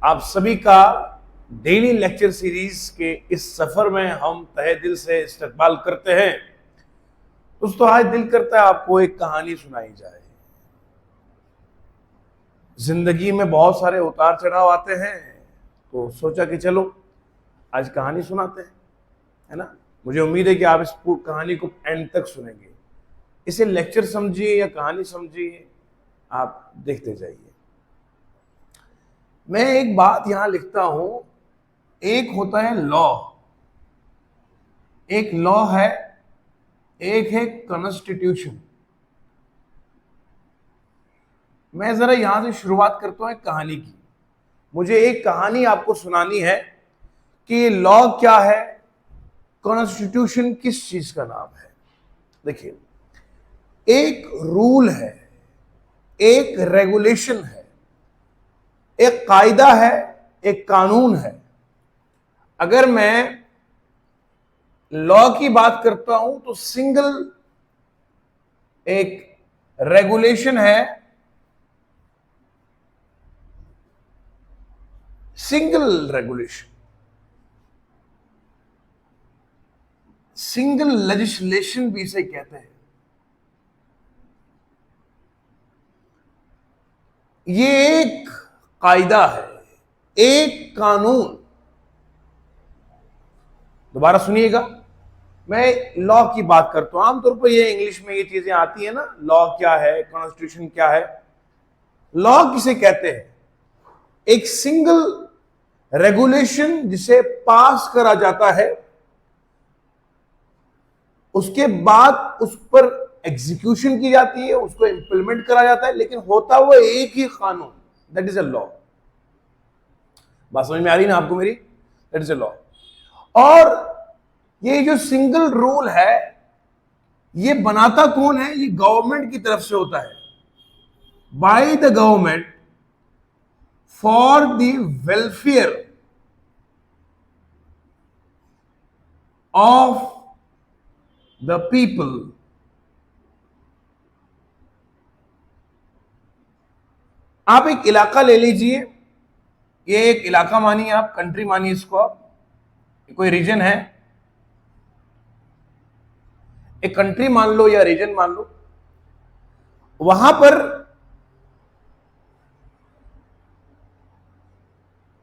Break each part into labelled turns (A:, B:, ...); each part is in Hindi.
A: आप सभी का डेली लेक्चर सीरीज के इस सफर में हम तहे दिल से इस्तकबाल करते हैं। दोस्तों, आज दिल करता है आपको एक कहानी सुनाई जाए। जिंदगी में बहुत सारे उतार चढ़ाव आते हैं, तो सोचा कि चलो आज कहानी सुनाते हैं, है ना। मुझे उम्मीद है कि आप इस कहानी को एंड तक सुनेंगे। इसे लेक्चर समझिए या कहानी समझिए, आप देखते जाइए। मैं एक बात यहां लिखता हूं, एक होता है लॉ, एक लॉ है, एक है कॉन्स्टिट्यूशन। मैं जरा यहां से शुरुआत करता हूं एक कहानी की। मुझे एक कहानी आपको सुनानी है कि लॉ क्या है, कॉन्स्टिट्यूशन किस चीज का नाम है। देखिए, एक रूल है, एक रेगुलेशन है, एक कायदा है, एक कानून है। अगर मैं लॉ की बात करता हूं तो सिंगल एक रेगुलेशन है, सिंगल रेगुलेशन, सिंगल लेजिस्लेशन भी इसे कहते हैं। ये एक कायदा है, एक कानून। दोबारा सुनिएगा, मैं लॉ की बात करता हूं। आमतौर पर ये इंग्लिश में ये चीजें आती है ना, लॉ क्या है, कॉन्स्टिट्यूशन क्या है। लॉ किसे कहते हैं? एक सिंगल रेगुलेशन जिसे पास करा जाता है, उसके बाद उस पर एग्जीक्यूशन की जाती है, उसको इंप्लीमेंट करा जाता है, लेकिन होता वो एक ही कानून, दैट इज अ लॉ। बात समझ में आ रही ना आपको मेरी? That is a law. और ये जो सिंगल रूल है, ये बनाता कौन है? ये गवर्नमेंट की तरफ से होता है, by the government for the welfare of the people. आप एक इलाका ले लीजिए, ये एक इलाका मानिए, आप कंट्री मानिए इसको, आप कोई रीजन है, एक कंट्री मान लो या रीजन मान लो। वहां पर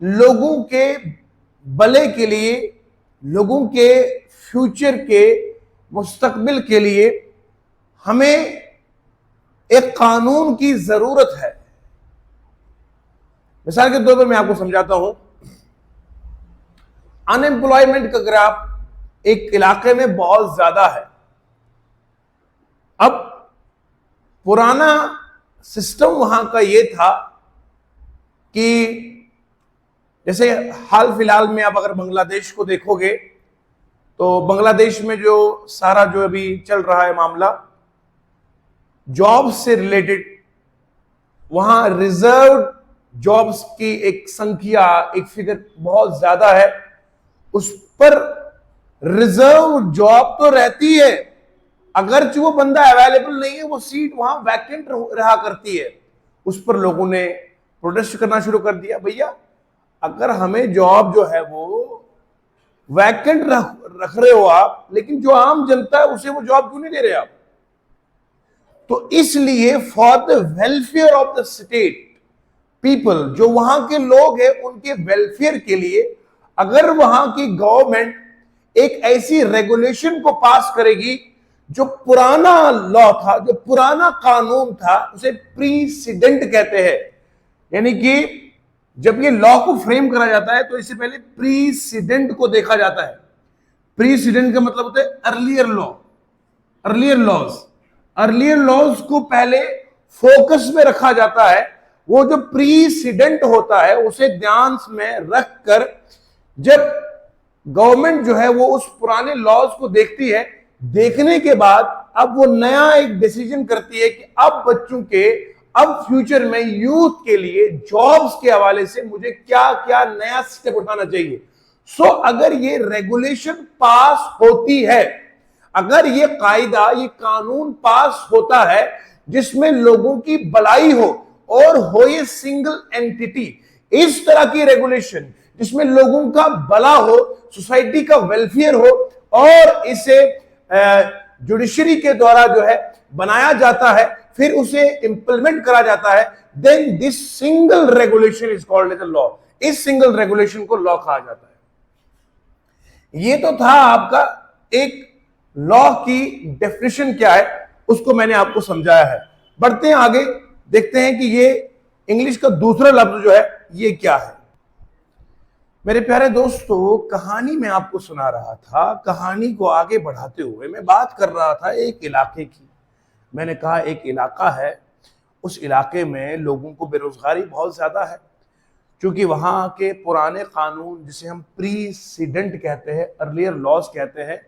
A: लोगों के भले के लिए, लोगों के फ्यूचर के मुस्तकबिल के लिए हमें एक कानून की जरूरत है। मिसाल के तौर पर मैं आपको समझाता हूं, अनएम्प्लॉयमेंट का ग्राफ एक इलाके में बहुत ज्यादा है। अब पुराना सिस्टम वहां का यह था कि जैसे हाल फिलहाल में आप अगर बांग्लादेश को देखोगे, तो बांग्लादेश में जो सारा जो अभी चल रहा है मामला जॉब्स से रिलेटेड, वहां रिजर्व जॉब्स की एक संख्या, एक फिगर बहुत ज्यादा है। उस पर रिजर्व जॉब तो रहती है, अगर जो वो बंदा अवेलेबल नहीं है, वो सीट वहां वैकेंट रहा करती है। उस पर लोगों ने प्रोटेस्ट करना शुरू कर दिया, भैया अगर हमें जॉब जो है वो वैकेंट रख रहे हो आप, लेकिन जो आम जनता है उसे वो जॉब क्यों नहीं दे रहे आप? तो इसलिए for the welfare of the state people, जो वहां के लोग हैं उनके वेलफेयर के लिए, अगर वहां की गवर्नमेंट एक ऐसी रेगुलेशन को पास करेगी, जो पुराना लॉ था, जो पुराना कानून था, उसे प्रीसिडेंट कहते हैं। यानी कि जब ये लॉ को फ्रेम करा जाता है तो इससे पहले प्रीसिडेंट को देखा जाता है। प्रीसिडेंट का मतलब होता है earlier law, earlier laws. Earlier laws को पहले फोकस में रखा जाता है। वो जो प्रीसिडेंट होता है उसे ध्यान में रखकर जब गवर्नमेंट जो है वो उस पुराने लॉज को देखती है, देखने के बाद अब वो नया एक डिसीजन करती है कि अब बच्चों के, अब फ्यूचर में यूथ के लिए जॉब्स के हवाले से मुझे क्या क्या नया स्टेप उठाना चाहिए। सो अगर ये रेगुलेशन पास होती है, अगर ये कायदा, ये कानून पास होता है जिसमें लोगों की भलाई हो और हो ये सिंगल एंटिटी, इस तरह की रेगुलेशन जिसमें लोगों का भला हो, सोसाइटी का वेलफेयर हो, और इसे जुडिशरी के द्वारा जो है बनाया जाता है, फिर उसे इंप्लीमेंट करा जाता है, then this single regulation is called as a law. इस सिंगल रेगुलेशन को लॉ कहा जाता है। ये तो था आपका एक लॉ की डेफिनेशन क्या है, उसको मैंने आपको समझाया है। बढ़ते हैं आगे, देखते हैं कि ये इंग्लिश का दूसरा लफ्ज जो है ये क्या है। मेरे प्यारे दोस्तों, कहानी मैं आपको सुना रहा था। कहानी को आगे बढ़ाते हुए मैं बात कर रहा था एक इलाके की। मैंने कहा एक इलाका है, उस इलाके में लोगों को बेरोजगारी बहुत ज्यादा है, क्योंकि वहां के पुराने कानून, जिसे हम प्रीसीडेंट कहते हैं, अर्लियर लॉज कहते हैं,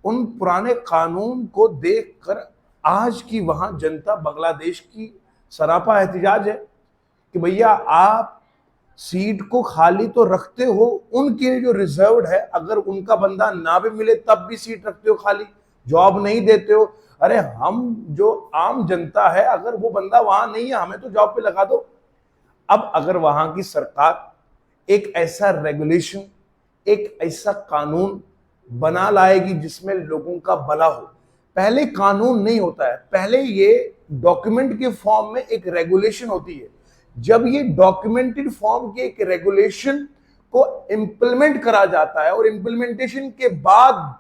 A: उन पुराने कानून को देखकर आज की वहां जनता बांग्लादेश की सरापा एहतिजाज है कि भैया आप सीट को खाली तो रखते हो, उनके जो रिजर्व्ड है, अगर उनका बंदा ना भी मिले तब भी सीट रखते हो खाली, जॉब नहीं देते हो। अरे हम जो आम जनता है, अगर वो बंदा वहां नहीं है, हमें तो जॉब पे लगा दो। अब अगर वहां की सरकार एक ऐसा रेगुलेशन, एक ऐसा कानून बना लाएगी जिसमें लोगों का भला हो। पहले कानून नहीं होता है, पहले ये डॉक्यूमेंट के फॉर्म में एक रेगुलेशन होती है। जब ये डॉक्यूमेंटेड फॉर्म के एक रेगुलेशन को इंप्लीमेंट करा जाता है, और इंप्लीमेंटेशन के बाद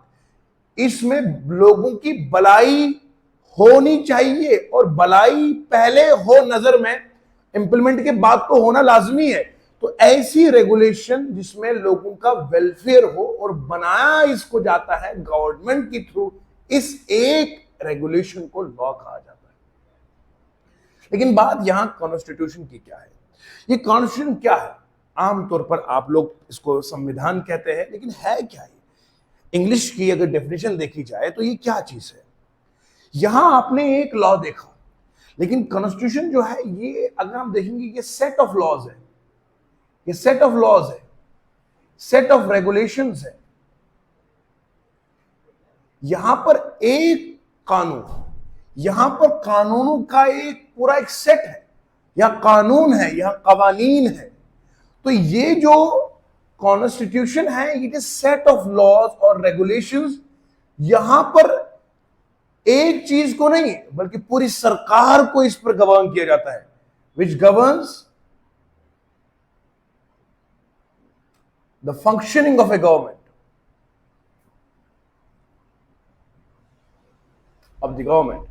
A: इसमें लोगों की भलाई होनी चाहिए, और भलाई पहले हो नजर में, इंप्लीमेंट के बाद तो होना लाजमी है। तो ऐसी रेगुलेशन जिसमें लोगों का वेलफेयर हो और बनाया इसको जाता है गवर्नमेंट के थ्रू, इस एक रेगुलेशन को लॉ कहा जाता है। लेकिन बात यहां कॉन्स्टिट्यूशन की क्या है? ये कॉन्स्टिट्यूशन क्या है? आमतौर पर आप लोग इसको संविधान कहते हैं, लेकिन है क्या ये? इंग्लिश की अगर डेफिनेशन देखी जाए तो ये क्या चीज है? यहां आपने एक लॉ देखा, लेकिन कॉन्स्टिट्यूशन जो है ये, अगर हम देखेंगे, ये सेट ऑफ लॉज है, ये सेट ऑफ लॉज है, सेट ऑफ रेगुलेशंस है। यहां पर एक कानून, यहां पर कानूनों का एक पूरा एक सेट है, यह कानून है, यह कवानीन है। तो ये जो कॉन्स्टिट्यूशन है, it is set of laws और रेगुलेशंस। यहां पर एक चीज को नहीं, बल्कि पूरी सरकार को इस पर गवर्न किया जाता है, which governs the functioning of a government, of the government.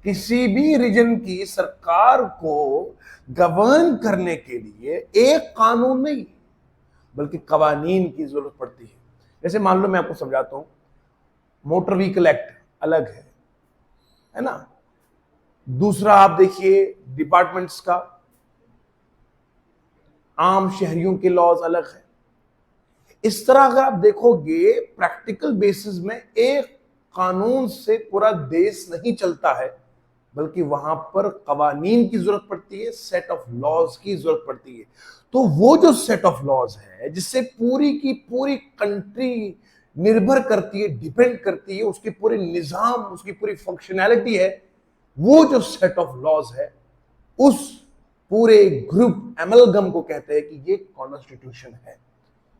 A: किसी भी रीजन की सरकार को गवर्न करने के लिए एक कानून नहीं, बल्कि कवानीन की जरूरत पड़ती है। जैसे मान लो मैं आपको समझाता हूं, मोटर व्हीकल एक्ट अलग है ना। दूसरा आप देखिए डिपार्टमेंट्स का, आम शहरियों के लॉज अलग है। इस तरह अगर आप देखोगे प्रैक्टिकल बेसिस में, एक कानून से पूरा देश नहीं चलता है, बल्कि वहां पर कवानीन की जरूरत पड़ती है, सेट ऑफ लॉज की जरूरत पड़ती है। तो वो जो सेट ऑफ लॉज है, जिससे पूरी की पूरी कंट्री निर्भर करती है, डिपेंड करती है, उसके पूरे निजाम, उसकी पूरी फंक्शनैलिटी है, वो जो सेट ऑफ लॉज है, उस पूरे ग्रुप एमलगम को कहते हैं कि ये कॉन्स्टिट्यूशन है,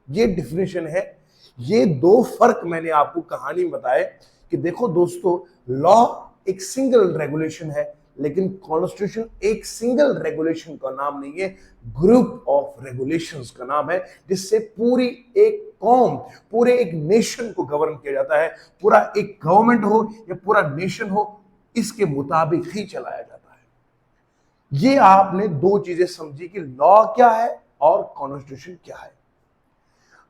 A: ये डिफिनेशन है। ये दो फर्क मैंने आपको कहानी में बताए कि देखो दोस्तों, लॉ एक सिंगल रेगुलेशन है, लेकिन कॉन्स्टिट्यूशन एक सिंगल रेगुलेशन का नाम नहीं है, ग्रुप ऑफ रेगुलेशंस का नाम है, जिससे पूरी एक कौम, पूरे एक नेशन को गवर्न किया जाता है। पूरा एक गवर्नमेंट हो या पूरा नेशन हो, इसके मुताबिक ही चलाया जाता है। ये आपने दो चीजें समझी कि लॉ क्या है और कॉन्स्टिट्यूशन क्या है।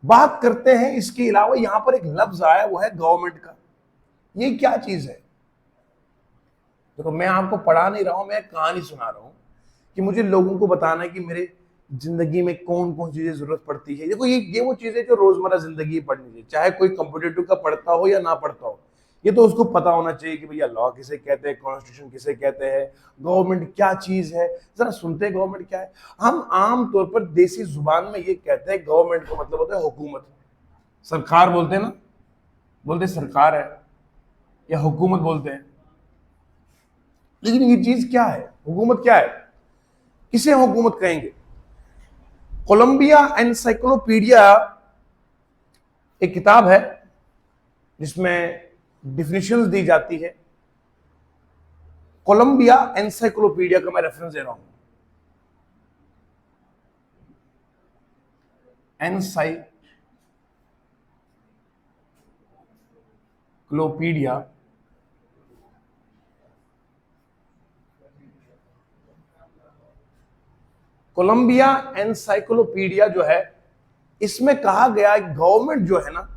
A: बात करते हैं इसके अलावा, यहां पर एक लफ्ज आया, वो है गवर्नमेंट का। ये क्या चीज है? देखो, मैं आपको पढ़ा नहीं रहा हूं, मैं कहानी सुना रहा हूं कि मुझे लोगों को बताना है कि मेरे जिंदगी में कौन कौन चीजें जरूरत पड़ती है। देखो, ये वो चीजें जो रोजमर्रा जिंदगी पढ़नी चाहिए, चाहे कोई कॉम्पिटिटिव का पढ़ता हो या ना पढ़ता हो, ये तो उसको पता होना चाहिए कि भैया लॉ किसे कहते हैं, कॉन्स्टिट्यूशन किसे कहते हैं, गवर्नमेंट क्या चीज है। जरा सुनते हैं गवर्नमेंट क्या है। हम आम तौर पर देसी जुबान में ये कहते हैं, गवर्नमेंट का मतलब होता है हुकूमत। सरकार बोलते हैं ना, बोलते सरकार है या हुकूमत बोलते हैं, लेकिन ये चीज क्या है? हुकूमत क्या है? किसे हुकूमत कहेंगे? कोलंबिया एनसाइक्लोपीडिया एक किताब है जिसमें डिफिनेशंस दी जाती है। कोलंबिया एनसाइक्लोपीडिया का मैं रेफरेंस दे रहा हूं। एनसाइक्लोपीडिया कोलंबिया एनसाइक्लोपीडिया जो है, इसमें कहा गया है गवर्नमेंट जो है ना,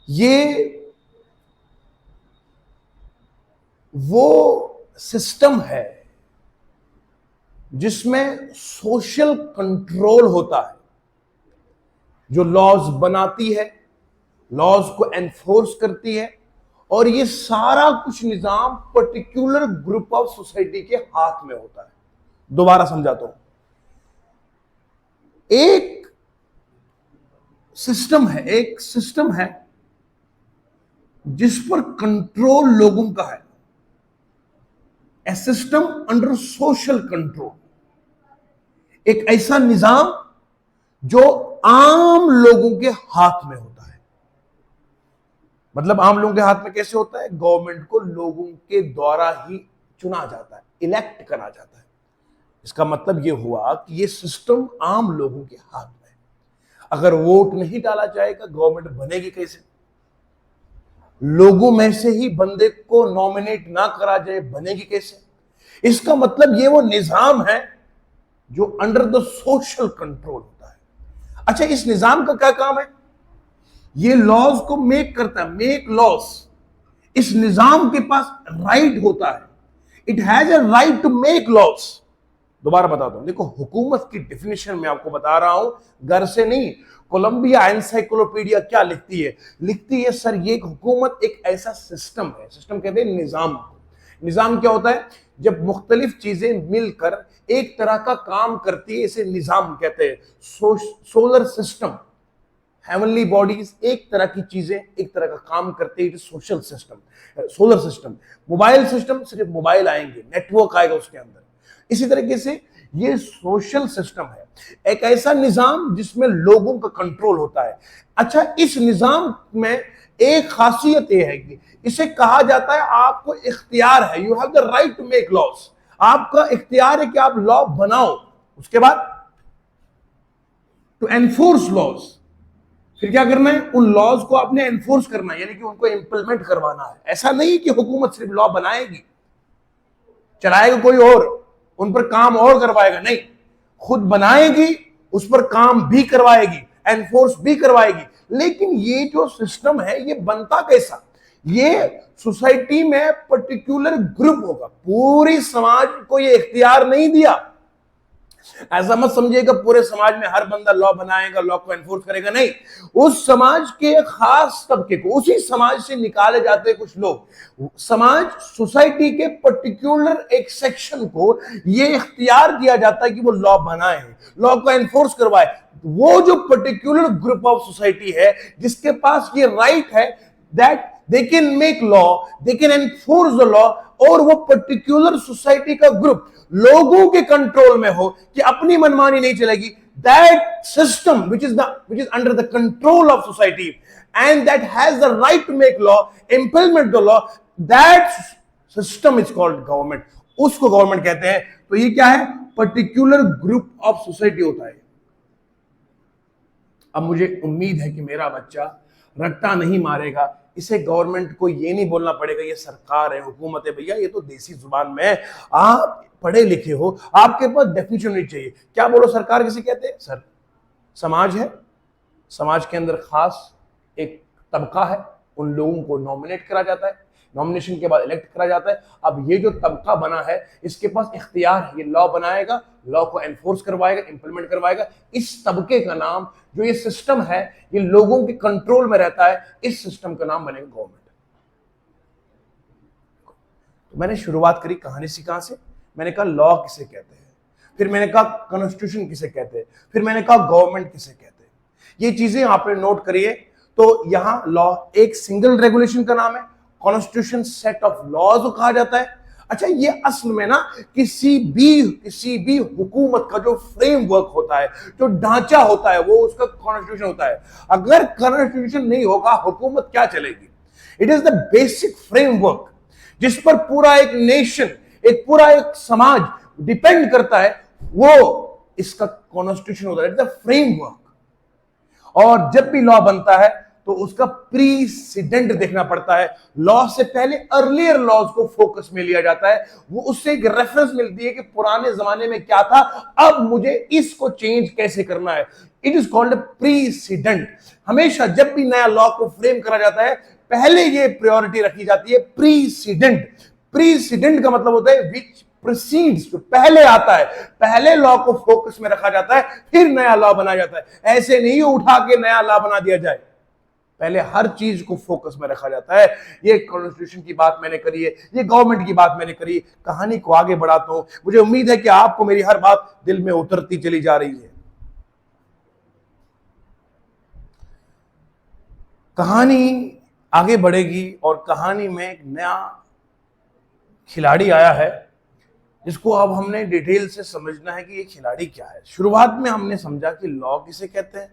A: ये वो सिस्टम है जिसमें सोशल कंट्रोल होता है, जो लॉज बनाती है, लॉज को एनफोर्स करती है, और ये सारा कुछ निजाम पर्टिकुलर ग्रुप ऑफ सोसाइटी के हाथ में होता है। दोबारा समझाता हूं। एक सिस्टम है जिस पर कंट्रोल लोगों का है, ए सिस्टम अंडर सोशल कंट्रोल। एक ऐसा निजाम जो आम लोगों के हाथ में होता है। मतलब आम लोगों के हाथ में कैसे होता है? गवर्नमेंट को लोगों के द्वारा ही चुना जाता है, इलेक्ट करा जाता है। इसका मतलब यह हुआ कि यह सिस्टम आम लोगों के हाथ में है। अगर वोट नहीं डाला जाएगा, गवर्नमेंट बनेगी कैसे? लोगों में से ही बंदे को नॉमिनेट ना करा जाए, बनेगी कैसे? इसका मतलब ये वो निजाम है जो अंडर द सोशल कंट्रोल होता है। अच्छा, इस निजाम का क्या काम है? ये लॉज को मेक करता है, मेक लॉज। इस निजाम के पास राइट होता है, it has a right to make laws. दोबारा बताता हूं, देखो हुकूमत की डेफिनेशन में आपको बता रहा हूं, घर से नहीं। कोलंबिया एनसाइक्लोपीडिया क्या लिखती है? लिखती है सर, ये हुकूमत एक ऐसा सिस्टम है, सिस्टम कहते हैं निजाम। निजाम क्या होता है? जब मुख्तलिफ चीजें मिलकर एक तरह का काम करती है, इसे निजाम कहते हैं। सोलर सिस्टम, हेवनली बॉडीज, एक तरह की चीजें एक तरह का काम करते हैं, social system, solar system. Mobile system, सिर्फ मोबाइल आएंगे, नेटवर्क आएगा उसके अंदर। इसी तरीके से ये सोशल सिस्टम है, एक ऐसा निजाम जिसमें लोगों का कंट्रोल होता है। अच्छा, इस निजाम में एक खासियत यह है कि इसे कहा जाता है आपको इख्तियार है, you have the right to make laws. आपका इख्तियार है कि आप लॉ बनाओ, उसके बाद टू एनफोर्स लॉज। फिर क्या करना है? उन लॉज को आपने एनफोर्स करना है, यानी कि उनको इंप्लीमेंट करवाना है। ऐसा नहीं कि हुकूमत सिर्फ लॉ बनाएगी, चलाएगा कोई और, उन पर काम और करवाएगा, नहीं, खुद बनाएगी, उस पर काम भी करवाएगी, एनफोर्स भी करवाएगी। लेकिन ये जो सिस्टम है, ये बनता कैसा? ये सोसाइटी में पर्टिकुलर ग्रुप होगा, पूरी समाज को ये इख्तियार नहीं दिया। ऐसा मत समझिएगा पूरे समाज में हर बंदा लॉ बनाएगा, लॉ को एनफोर्स करेगा, नहीं। उस समाज के खास तबके को, उसी समाज से निकाले जाते हैं कुछ लोग। समाज, सोसाइटी के पर्टिकुलर एक सेक्शन को ये इख्तियार दिया जाता है कि वो लॉ बनाए, लॉ को एनफोर्स करवाए। वो जो पर्टिकुलर ग्रुप ऑफ सोसाइटी है जिसके पास ये राइट है, that they can make law, they can enforce the law, और वो पर्टिकुलर सोसाइटी का ग्रुप लोगों के कंट्रोल में हो कि अपनी मनमानी नहीं चलेगी। That system which is under the control of society and that has the right to make law, implement the law, that system is called government। उसको गवर्नमेंट कहते हैं। तो ये क्या है? पर्टिकुलर ग्रुप ऑफ सोसाइटी होता है। अब मुझे उम्मीद है कि मेरा बच्चा रट्टा नहीं मारेगा, इसे गवर्नमेंट को ये नहीं बोलना पड़ेगा ये सरकार है, हुकूमत है। भैया ये तो देसी जुबान में, आप पढ़े लिखे हो, आपके पास डेफिनेशन होनी चाहिए। क्या बोलो, सरकार किसे कहते हैं? सर, समाज है, समाज के अंदर खास एक तबका है, उन लोगों को नॉमिनेट करा जाता है, नॉमिनेशन के बाद इलेक्ट करा जाता है। अब ये जो तबका बना है, इसके पास इख्तियार है, ये लॉ बनाएगा, लॉ को एनफोर्स करवाएगा, इंप्लीमेंट करवाएगा। इस तबके का नाम, जो ये सिस्टम है, ये लोगों के कंट्रोल में रहता है, इस सिस्टम का नाम बनेगा गवर्नमेंट। तो मैंने शुरुआत करी कहानी से, कहां से? मैंने कहा लॉ किसे कहते हैं, फिर मैंने कहा कॉन्स्टिट्यूशन किसे कहते हैं, फिर मैंने कहा गवर्नमेंट किसे कहते हैं। ये चीजें आपने नोट करिए। तो यहां लॉ एक सिंगल रेगुलेशन का नाम है, कॉन्स्टिट्यूशन सेट ऑफ लॉज को कहा जाता है। अच्छा, ये असल में ना किसी भी हुकूमत का जो फ्रेमवर्क होता है, जो ढांचा होता है, वो उसका कॉन्स्टिट्यूशन होता है। अगर कॉन्स्टिट्यूशन नहीं होगा, हुकूमत क्या चलेगी? It is the basic framework जिस पर पूरा एक नेशन, पूरा एक समाज डिपेंड करता है, वो इसका कॉन्स्टिट्यूशन होता है, इट इज द फ्रेमवर्क। और जब भी लॉ बनता है तो उसका प्रीसिडेंट देखना पड़ता है। लॉ से पहले अर्लियर लॉज को फोकस में लिया जाता है, वो उससे एक रेफरेंस मिलती है कि पुराने जमाने में क्या था, अब मुझे इसको चेंज कैसे करना है। It is called precedent. हमेशा जब भी नया लॉ को फ्रेम करा जाता है, पहले ये प्रायोरिटी रखी जाती है, प्रीसिडेंट। प्रीसिडेंट का मतलब होता है विच प्रोसीड्स, जो पहले आता है, पहले लॉ को फोकस में रखा जाता है, फिर नया लॉ बनाया जाता है। ऐसे नहीं उठा के नया लॉ बना दिया जाए, पहले हर चीज को फोकस में रखा जाता है। ये कॉन्स्टिट्यूशन की बात मैंने करी है, ये गवर्नमेंट की बात मैंने करी। कहानी को आगे बढ़ाता हूं, मुझे उम्मीद है कि आपको मेरी हर बात दिल में उतरती चली जा रही है। कहानी आगे बढ़ेगी और कहानी में एक नया खिलाड़ी आया है, जिसको अब हमने डिटेल से समझना है कि ये खिलाड़ी क्या है। शुरुआत में हमने समझा कि लॉ किसे कहते हैं,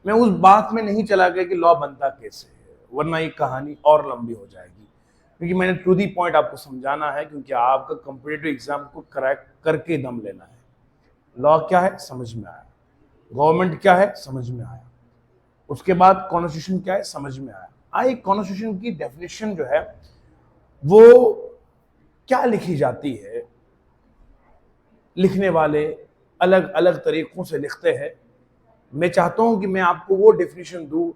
A: मैं उस बात में नहीं चला गया कि लॉ बनता कैसे है, वरना ये कहानी और लंबी हो जाएगी। क्योंकि मैंने टू दी पॉइंट आपको समझाना है, क्योंकि आपका कॉम्पिटिटिव एग्जाम को क्रैक करके दम लेना है। लॉ क्या है समझ में आया, गवर्नमेंट क्या है समझ में आया, उसके बाद कॉन्स्टिट्यूशन क्या है समझ में आया। आइए कॉन्स्टिट्यूशन की डेफिनेशन जो है वो क्या लिखी जाती है। लिखने वाले अलग अलग तरीकों से लिखते हैं। मैं चाहता हूं कि मैं आपको वो डेफिनेशन दूं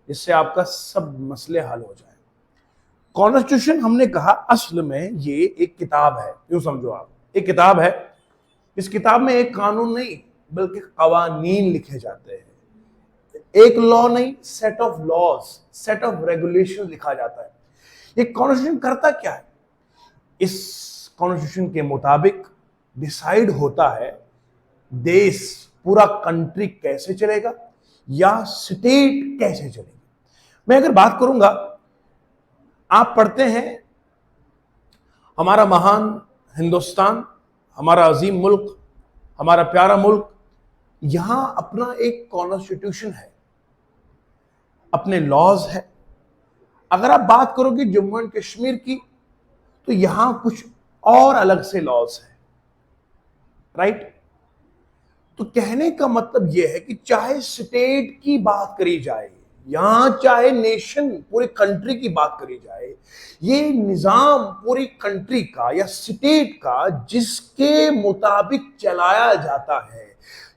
A: जिससे आपका सब मसले हल हो जाए। कॉन्स्टिट्यूशन हमने कहा असल में ये एक किताब है, यूं समझो आप, एक किताब है। इस किताब में एक कानून नहीं बल्कि कवानीन लिखे जाते हैं। एक लॉ नहीं, set of laws, set of regulation लिखा जाता है। ये कॉन्स्टिट्यूशन करता क्या है? इस कॉन्स्टिट्यूशन के मुताबिक डिसाइड होता है देश, पूरा कंट्री कैसे चलेगा या स्टेट कैसे चलेगी। मैं अगर बात करूंगा, आप पढ़ते हैं हमारा महान हिंदुस्तान, हमारा अजीम मुल्क, हमारा प्यारा मुल्क, यहां अपना एक कॉन्स्टिट्यूशन है, अपने लॉज है। अगर आप बात करोगे जम्मू एंड कश्मीर की, तो यहां कुछ और अलग से लॉज है, राइट। तो कहने का मतलब यह है कि चाहे स्टेट की बात करी जाए, यहां चाहे नेशन, पूरी कंट्री की बात करी जाए, ये निजाम पूरी कंट्री का या स्टेट का जिसके मुताबिक चलाया जाता है,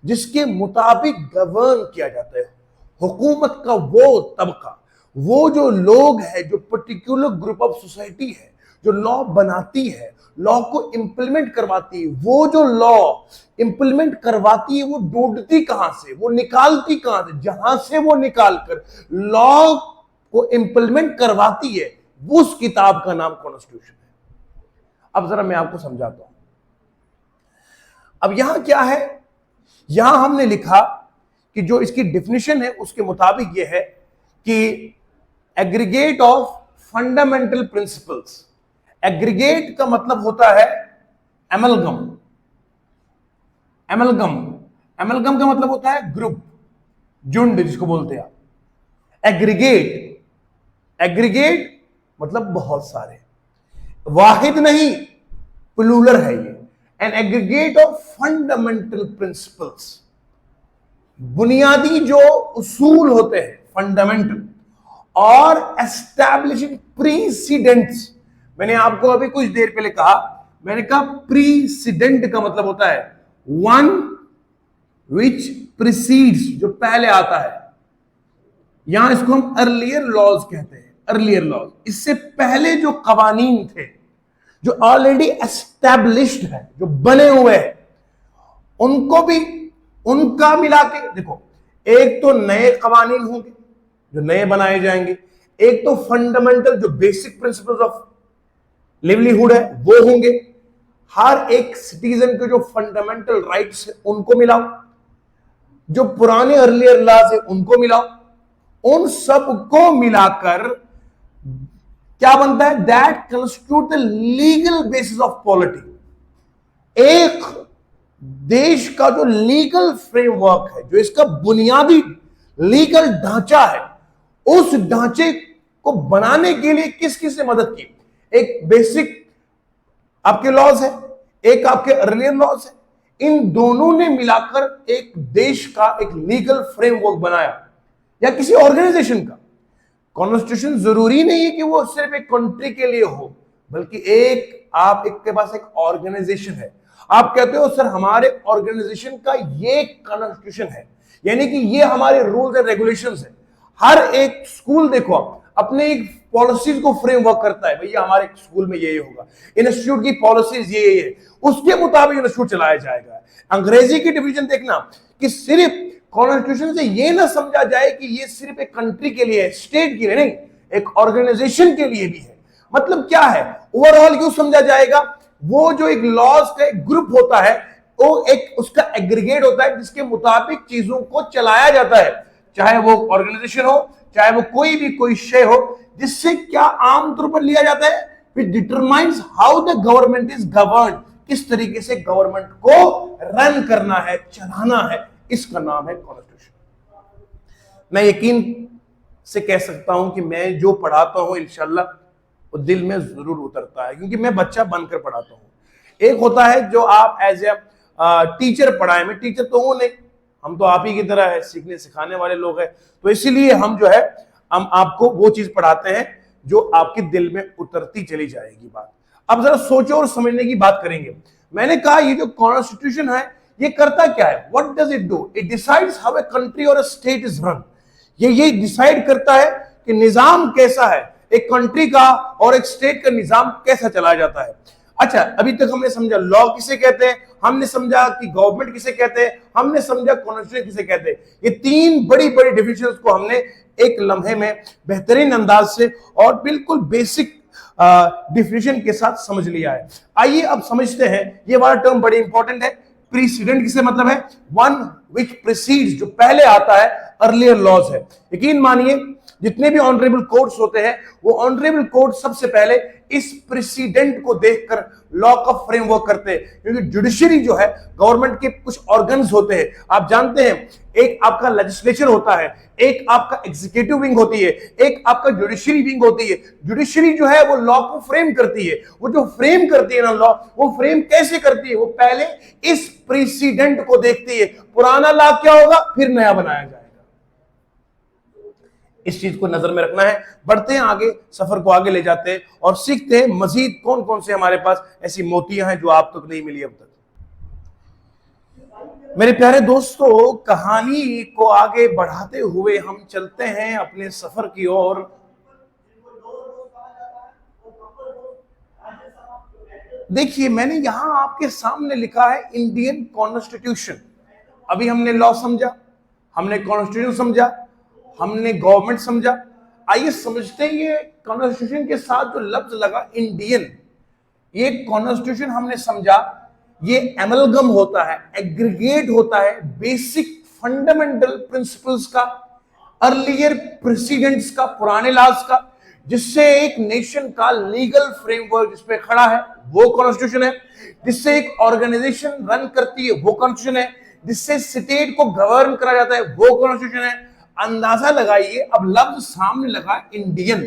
A: जिसके मुताबिक गवर्न किया जाता है, हुकूमत का वो तबका, वो जो लोग हैं, जो पर्टिकुलर ग्रुप ऑफ सोसाइटी है, जो लॉ बनाती है, लॉ को इंप्लीमेंट करवाती है, वो जो लॉ इंप्लीमेंट करवाती है वो ढूंढती कहां से, वो निकालती कहां से, जहां से वो निकालकर लॉ को इंप्लीमेंट करवाती है, उस किताब का नाम कॉन्स्टिट्यूशन है। अब जरा मैं आपको समझाता हूं। अब यहां क्या है, यहां हमने लिखा कि जो इसकी डेफिनेशन है उसके मुताबिक यह है कि aggregate of fundamental principles. Aggregate का मतलब होता है एमलगम। एमलगम, एमलगम का मतलब होता है ग्रुप, झुंड जिसको बोलते हैं। एग्रीगेट, एग्रीगेट मतलब बहुत सारे, वाहिद नहीं, प्लूरल है ये। An aggregate of fundamental principles, बुनियादी जो उसूल होते हैं, फंडामेंटल, और एस्टैब्लिशिंग प्रीसिडेंट्स। मैंने आपको अभी कुछ देर पहले कहा, मैंने कहा प्रीसिडेंट का मतलब होता है वन विच प्रीसीड्स, जो पहले आता है। यहां इसको हम अर्लियर लॉज कहते हैं, अर्लियर लॉज। इससे पहले जो कवानीन थे, जो ऑलरेडी एस्टैब्लिश्ड है, जो बने हुए हैं, उनको भी, उनका मिला के देखो, एक तो नए कवानीन होंगे जो नए बनाए जाएंगे, एक तो फंडामेंटल जो बेसिक प्रिंसिपल्स ऑफ लिवलीहुड है वो होंगे। हर एक सिटीजन के जो फंडामेंटल राइट्स है उनको मिलाओ, जो पुराने अर्लियर लॉज है उनको मिलाओ, उन सबको मिलाकर क्या बनता है? That constitute the legal basis of polity. एक देश का जो लीगल फ्रेमवर्क है, जो इसका बुनियादी लीगल ढांचा है, उस ढांचे को बनाने के लिए किस किस ने मदद की? एक बेसिक आपके लॉज है, एक आपके अर्लियर लॉज है, इन दोनों ने मिलाकर एक देश का एक लीगल फ्रेमवर्क बनाया, या किसी ऑर्गेनाइजेशन का। कॉन्स्टिट्यूशन जरूरी नहीं है कि वो सिर्फ एक कंट्री के लिए हो, बल्कि एक के पास एक ऑर्गेनाइजेशन है, आप कहते हो सर हमारे ऑर्गेनाइजेशन का ये कॉन्स्टिट्यूशन है, यानी कि ये हमारे रूल्स एंड रेगुलेशंस है। हर एक स्कूल देखो आप अपने एक पॉलिसीज को फ्रेमवर्क करता है, भैया हमारे स्कूल में ये होगा, इंस्टीट्यूट की पॉलिसीज ये है, उसके मुताबिक इंस्टीट्यूट चलाया जाएगा। अंग्रेजी की डिवीजन देखना कि सिर्फ कॉन्स्टिट्यूशन से ये ना समझा जाए कि ये सिर्फ एक कंट्री के लिए है, स्टेट के लिए नहीं, एक ऑर्गेनाइजेशन के लिए भी है। मतलब क्या है, ओवरऑल क्यों समझा जाएगा? वो जो एक लॉज का एक ग्रुप होता है, वो एक उसका एग्रीगेट होता है जिसके मुताबिक चीजों को चलाया जाता है, चाहे वो ऑर्गेनाइजेशन हो, चाहे वो कोई शय हो, जिससे क्या आमतौर पर लिया जाता है, विच determines how the government is govern, किस तरीके से गवर्नमेंट को रन करना है, चलाना है, इसका नाम है कॉन्स्टिट्यूशन। मैं यकीन से कह सकता हूं कि मैं जो पढ़ाता हूं इंशाल्लाह वो दिल में जरूर उतरता है, क्योंकि मैं बच्चा बनकर पढ़ाता हूं। एक होता है जो आप एज ए टीचर पढ़ाए, मैं टीचर तो हूं नहीं, हम तो आप ही की तरह है, सीखने सिखाने वाले लोग हैं, तो इसीलिए हम जो है हम आपको वो चीज पढ़ाते हैं जो आपके दिल में उतरती चली जाएगी बात। अब जरा सोचो और समझने की बात करेंगे। मैंने कहा ये जो कॉन्स्टिट्यूशन है ये करता क्या है? What does it do? It decides how a country और अ स्टेट इज रन। ये डिसाइड करता है कि निजाम कैसा है, एक कंट्री का और एक स्टेट का निजाम कैसा चलाया जाता है। अच्छा, अभी तक हमने समझा लॉ किसे कहते हैं, हमने समझा कि गवर्नमेंट किसे कहते हैं, हमने समझा कॉन्स्टिट्यूशन किसे कहते हैं। ये तीन बड़ी बड़ी डिफिनेशंस को हमने एक लम्हे में बेहतरीन अंदाज से और बिल्कुल बेसिक डिफिनेशन के साथ समझ लिया है। आइए अब समझते हैं, ये वाला टर्म बड़ी इंपॉर्टेंट है। प्रीसीडेंट किसे मतलब है? वन विच प्रीसीड्स, जो पहले आता है, अर्लियर लॉज है। यकीन मानिए जितने भी ऑनरेबल कोर्ट्स होते हैं, वो ऑनरेबल कोर्ट सबसे पहले इस प्रेसिडेंट को देखकर लॉ का फ्रेमवर्क करते हैं, क्योंकि जुडिशरी जो है गवर्नमेंट के कुछ ऑर्गन्स होते हैं, आप जानते हैं, एक आपका लेजिस्लेचर होता है, एक आपका एग्जीक्यूटिव विंग होती है, एक आपका जुडिशरी विंग होती है। जुडिशरी जो है वो लॉ को फ्रेम करती है, वो जो फ्रेम करती है ना लॉ, वो फ्रेम कैसे करती है? वो पहले इस प्रेसिडेंट को देखती है, पुराना लॉ क्या होगा, फिर नया बनाया जाए। इस चीज को नजर में रखना है। बढ़ते हैं आगे, सफर को आगे ले जाते हैं और सीखते हैं मजीद कौन कौन से हमारे पास ऐसी मोतियां हैं जो आप तक नहीं मिली अब तक। मेरे प्यारे दोस्तों, कहानी को आगे बढ़ाते हुए हम चलते हैं अपने सफर की ओर। देखिए, मैंने यहां आपके सामने लिखा है इंडियन कॉन्स्टिट्यूशन। अभी हमने लॉ समझा, हमने कॉन्स्टिट्यूशन समझा, हमने गवर्नमेंट समझा। आइए समझते हैं ये कॉन्स्टिट्यूशन के साथ जो लफ्ज लगा इंडियन, ये कॉन्स्टिट्यूशन हमने समझा, ये एमलगम होता है, एग्रीगेट होता है बेसिक फंडामेंटल प्रिंसिपल्स का, अर्लियर प्रेसिडेंट्स का, पुराने लॉज का, जिससे एक नेशन का लीगल फ्रेमवर्क जिस पे खड़ा है वो कॉन्स्टिट्यूशन है, जिससे एक ऑर्गेनाइजेशन रन करती है वो कॉन्स्टिट्यूशन है, जिससे स्टेट को गवर्न करा जाता है वो कॉन्स्टिट्यूशन है। अंदाजा लगाइए, अब लफ्ज सामने लगा इंडियन।